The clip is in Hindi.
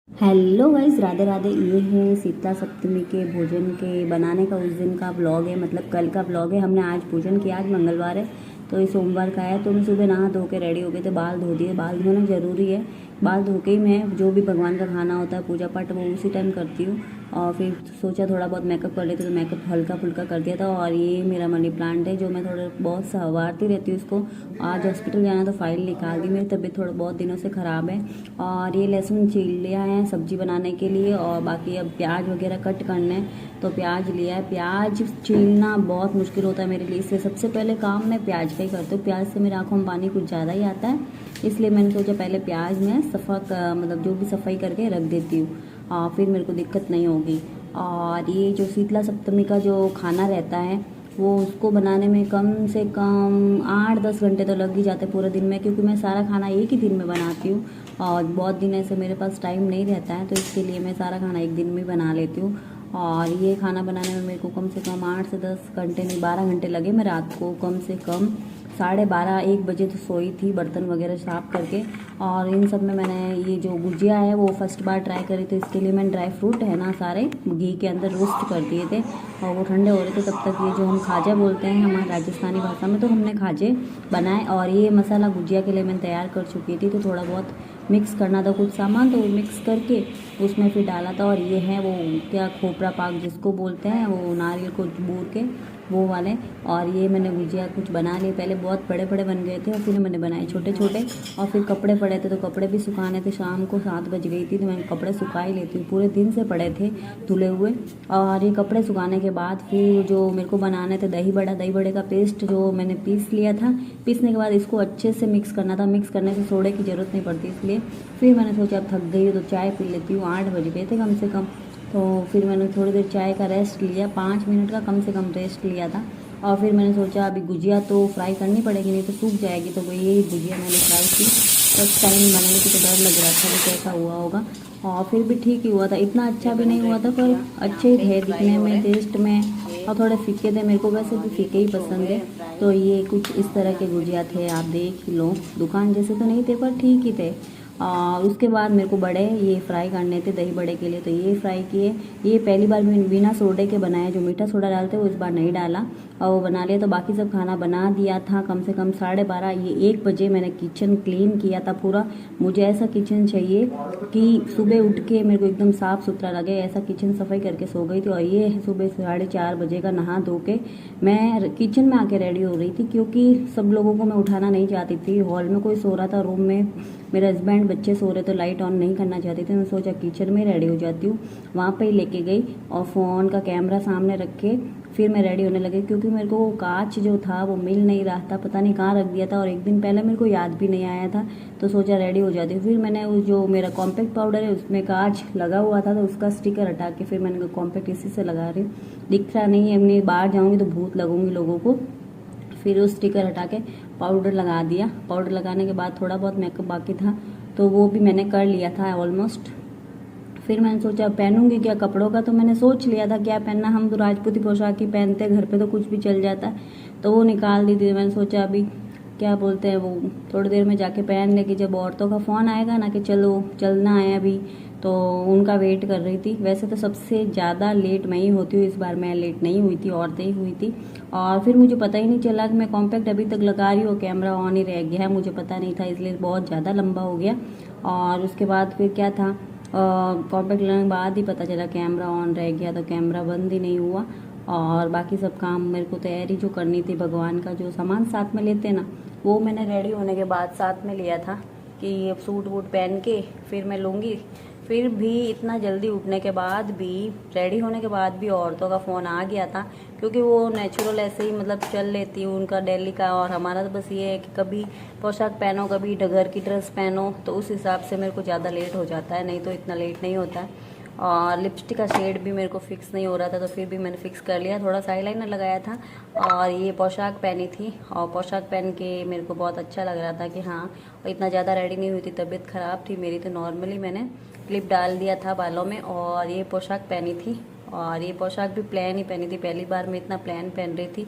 Hello guys, Radhe Radhe. ये है शीतला सप्तमी के भोजन के बनाने का उस दिन का ब्लॉग है, मतलब कल का ब्लॉग है। हमने आज भोजन किया, आज मंगलवार है तो ये सोमवार का है। तो मैं सुबह नहा धो के रेडी हो गए थे, बाल धो दिए। बाल धोना ज़रूरी है, बाल धो के ही मैं जो भी भगवान का खाना होता है, पूजा पाठ, वो उसी टाइम करती हूँ। और फिर सोचा थोड़ा बहुत मेकअप कर लेते, तो मेकअप हल्का फुल्का कर दिया था। और ये मेरा मनी प्लांट है जो मैं थोड़ा बहुत संवारती रहती हूँ इसको। आज हॉस्पिटल जाना तो फाइल निकाल दी, मेरी तबीयत थोड़ा बहुत दिनों से ख़राब है। और ये लहसुन छील लिया है सब्जी बनाने के लिए, और बाकी अब प्याज वगैरह कट करने हैं तो प्याज लिया है। प्याज छीलना बहुत मुश्किल होता है मेरे लिए, इसलिए सबसे पहले काम मैं प्याज का ही करती हूँ। प्याज से मेरी आँखों में पानी कुछ ज़्यादा ही आता है, इसलिए मैंने सोचा पहले प्याज में मतलब जो भी सफाई करके रख देती हूँ, और फिर मेरे को दिक्कत नहीं होगी। और ये जो शीतला सप्तमी का जो खाना रहता है, वो उसको बनाने में कम से कम 8-10 घंटे तो लग ही जाते पूरे दिन में, क्योंकि मैं सारा खाना एक ही दिन में बनाती हूँ। और बहुत दिन ऐसे मेरे पास टाइम नहीं रहता है, तो इसके लिए मैं सारा खाना एक दिन में बना लेती हूँ। और ये खाना बनाने में मेरे को कम से कम 8 से 10 घंटे नहीं, 12 घंटे लगे। मैं रात को कम से कम 12:30-1 बजे तो सोई थी, बर्तन वगैरह साफ करके। और इन सब में मैंने ये जो गुजिया है वो फर्स्ट बार ट्राई करी, तो इसके लिए मैंने ड्राई फ्रूट है ना सारे घी के अंदर रोस्ट कर दिए थे, और वो ठंडे हो रहे थे तब तक। ये जो हम खाजा बोलते हैं हमारे राजस्थानी भाषा में, तो हमने खाजे बनाए। और ये मसाला गुजिया के लिए मैं तैयार कर चुकी थी, तो थोड़ा बहुत मिक्स करना था कुछ सामान, तो वो मिक्स करके उसमें फिर डाला था। और ये है वो क्या, खोपरा पाक जिसको बोलते हैं, वो नारियल को बूर के वो वाले। और ये मैंने गुजिया कुछ बना लिए, पहले बहुत बड़े बड़े बन गए थे और फिर मैंने बनाए छोटे छोटे। और फिर कपड़े पड़े थे तो कपड़े भी सुखाने थे, शाम को 7 बज गई थी तो मैं कपड़े सुखा ही लेती हूँ, पूरे दिन से पड़े थे धुले हुए। और ये कपड़े सुखाने के बाद फिर जो मेरे को बनाने थे दही बड़े का पेस्ट जो मैंने पीस लिया था, पीसने के बाद इसको अच्छे से मिक्स करना था। मिक्स करने से सोडे की ज़रूरत नहीं पड़ती, इसलिए फिर मैंने सोचा अब थक गई तो चाय पी लेती हूँ। 8 बज गए थे कम से कम, तो फिर मैंने थोड़ी देर चाय का रेस्ट लिया, 5 मिनट का कम से कम रेस्ट लिया था। और फिर मैंने सोचा अभी गुजिया तो फ्राई करनी पड़ेगी, नहीं तो सूख जाएगी। तो यही गुजिया मैंने फ्राई की, फर्स्ट टाइम बनाने की तो डर लग रहा था कि कैसा हुआ होगा। और फिर भी ठीक ही हुआ था, इतना अच्छा भी नहीं हुआ था पर अच्छे ही थे दिखने में, टेस्ट में। और थोड़े फीके थे, मेरे को वैसे भी फीके ही पसंद है। तो ये कुछ इस तरह के गुजिया थे, आप देख ही लो। दुकान जैसे तो नहीं थे पर ठीक ही थे। और उसके बाद मेरे को बड़े ये फ्राई करने थे दही बड़े के लिए, तो ये फ्राई किए। ये पहली बार मैंने बिना सोडे के बनाया, जो मीठा सोडा डालते हैं वो इस बार नहीं डाला, और वो बना लिया। तो बाकी सब खाना बना दिया था कम से कम 12:30 ये 1 बजे मैंने किचन क्लीन किया था पूरा। मुझे ऐसा किचन चाहिए कि सुबह उठ के मेरे को एकदम साफ़ सुथरा लगे, ऐसा किचन सफाई करके सो गई थी। और ये सुबह 4:30 बजे का नहा धो के मैं किचन में आके रेडी हो रही थी, क्योंकि सब लोगों को मैं उठाना नहीं चाहती थी। हॉल में कोई सो रहा था, रूम में मेरे हस्बैंड बच्चे सो रहे, तो लाइट ऑन नहीं करना चाहती थी। मैं सोचा किचन में रेडी हो जाती हूँ, वहाँ पे ही लेके गई और फ़ोन का कैमरा सामने रख के फिर मैं रेडी होने लगी, क्योंकि मेरे को वो कांच जो था वो मिल नहीं रहा था, पता नहीं कहाँ रख दिया था, और एक दिन पहले मेरे को याद भी नहीं आया था। तो सोचा रेडी हो जाती हूँ। फिर मैंने वो जो मेरा कॉम्पैक्ट पाउडर है उसमें कांच लगा हुआ था, तो उसका स्टिकर हटा के फिर मैंने कॉम्पैक्ट इसी से लगा रही हूँ। दिख रहा नहीं है, मैं बाहर जाऊँगी तो भूत लगूंगी लोगों को। फिर उस स्टिकर हटा के पाउडर लगा दिया। पाउडर लगाने के बाद थोड़ा बहुत मेकअप बाकी था, तो वो भी मैंने कर लिया था ऑलमोस्ट। फिर मैंने सोचा पहनूंगी क्या कपड़ों का, तो मैंने सोच लिया था क्या पहनना, हम तो राजपूती पोशाक ही पहनते हैं, घर पे तो कुछ भी चल जाता है। तो वो निकाल दी थी। मैंने सोचा अभी क्या बोलते हैं वो, थोड़ी देर में जाके पहन लेगी, जब औरतों का फ़ोन आएगा ना कि चलो चलना है अभी, तो उनका वेट कर रही थी। वैसे तो सबसे ज़्यादा लेट मैं ही होती हूँ, इस बार मैं लेट नहीं हुई थी, औरतें ही हुई थी। और फिर मुझे पता ही नहीं चला कि मैं कॉम्पैक्ट अभी तक लगा रही हूँ, कैमरा ऑन ही रह गया है, मुझे पता नहीं था, इसलिए बहुत ज़्यादा लंबा हो गया। और उसके बाद फिर क्या था, कॉम्पैक्ट लगाने के बाद ही पता चला कैमरा ऑन रह गया, तो कैमरा बंद ही नहीं हुआ। और बाकी सब काम मेरे को तैयारी जो करनी थी, भगवान का जो सामान साथ में लेते ना, वो मैंने रेडी होने के बाद साथ में लिया था कि अब सूट वूट पहन के फिर मैं लूँगी। फिर भी इतना जल्दी उठने के बाद भी, रेडी होने के बाद भी औरतों का फ़ोन आ गया था, क्योंकि वो नेचुरल ऐसे ही मतलब चल लेती हूँ उनका डेली का। और हमारा तो बस ये है कि कभी पोशाक पहनो, कभी घर की ड्रेस पहनो, तो उस हिसाब से मेरे को ज़्यादा लेट हो जाता है, नहीं तो इतना लेट नहीं होता है। और लिपस्टिक का शेड भी मेरे को फिक्स नहीं हो रहा था, तो फिर भी मैंने फिक्स कर लिया, थोड़ा सा आईलाइनर लगाया था। और ये पोशाक पहनी थी, और पोशाक पहन के मेरे को बहुत अच्छा लग रहा था कि हाँ, और इतना ज़्यादा रेडी नहीं हुई थी, तबीयत ख़राब थी मेरी, तो नॉर्मली मैंने क्लिप डाल दिया था बालों में। और ये पोशाक पहनी थी, और ये पोशाक भी प्लेन ही पहनी थी, पहली बार मैं इतना प्लेन पहन रही थी।